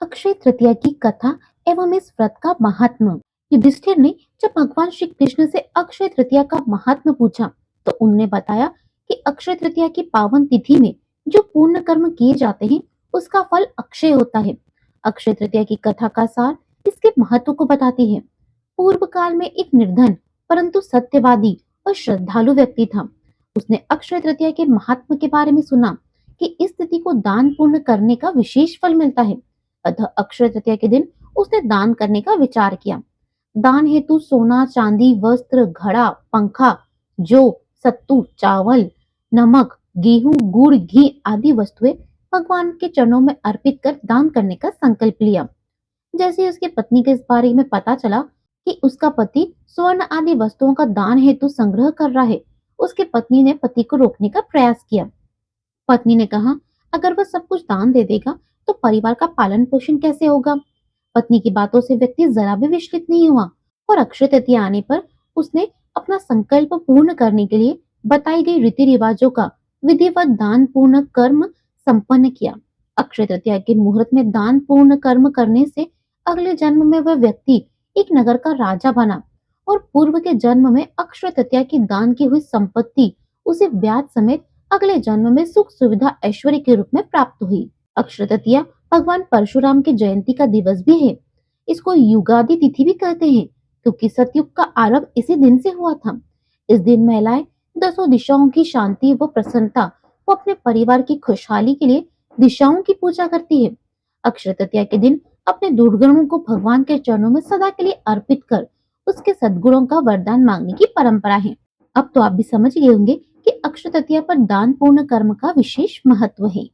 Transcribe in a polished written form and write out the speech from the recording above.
अक्षय तृतीया की कथा एवं इस व्रत का महात्म। युधिष्ठिर ने जब भगवान श्री कृष्ण से अक्षय तृतीया का महात्म पूछा तो उनने बताया कि अक्षय तृतीया की पावन तिथि में जो पुण्य कर्म किए जाते हैं उसका फल अक्षय होता है। अक्षय तृतीया की कथा का सार इसके महत्व को बताती है। पूर्व काल में एक निर्धन परंतु सत्यवादी और श्रद्धालु व्यक्ति था। उसने अक्षय तृतीया के महात्म के बारे में सुना कि इस तिथि को दान पुण्य करने का विशेष फल मिलता है। अतः अक्षय तृतीया के दिन उसने दान करने का विचार किया। दान हेतु सोना, चांदी, वस्त्र, घड़ा, पंखा, जौ, सत्तू, चावल, नमक, गेहूं, गुड़, घी आदि वस्तुएं भगवान के चरणों में अर्पित कर दान करने का संकल्प लिया। जैसे ही उसकी पत्नी के इस बारे में पता चला कि उसका पति स्वर्ण आदि वस्तुओं का दान हेतु संग्रह कर रहा है, उसकी पत्नी ने पति को रोकने का प्रयास किया। पत्नी ने कहा, अगर वह सब कुछ दान दे देगा तो परिवार का पालन पोषण कैसे होगा। पत्नी की बातों से व्यक्ति जरा भी विचलित नहीं हुआ और अक्षय तृतीया आने पर उसने अपना संकल्प पूर्ण करने के लिए बताई गई रीति रिवाजों का विधिवत दान पूर्ण कर्म संपन्न किया। अक्षय तृतीया के मुहूर्त में दान पूर्ण कर्म करने से अगले जन्म में वह व्यक्ति एक नगर का राजा बना और पूर्व के जन्म में अक्षय तृतीया की दान की हुई संपत्ति उसे ब्याज समेत अगले जन्म में सुख सुविधा ऐश्वर्य के रूप में प्राप्त हुई। अक्षय तृतीया भगवान परशुराम की जयंती का दिवस भी है। इसको युगादि तिथि भी कहते हैं क्योंकि सतयुग का आरंभ इसी दिन से हुआ था। इस दिन महिलाएं दसों दिशाओं की शांति व प्रसन्नता व अपने परिवार की खुशहाली के लिए दिशाओं की पूजा करती है। अक्षय तृतीया के दिन अपने दुर्गुणों को भगवान के चरणों में सदा के लिए अर्पित कर उसके सद्गुणों का वरदान मांगने की परंपरा है। अब तो आप भी समझ गए होंगे कि अक्षय तृतीया पर दान पूर्ण कर्म का विशेष महत्व है।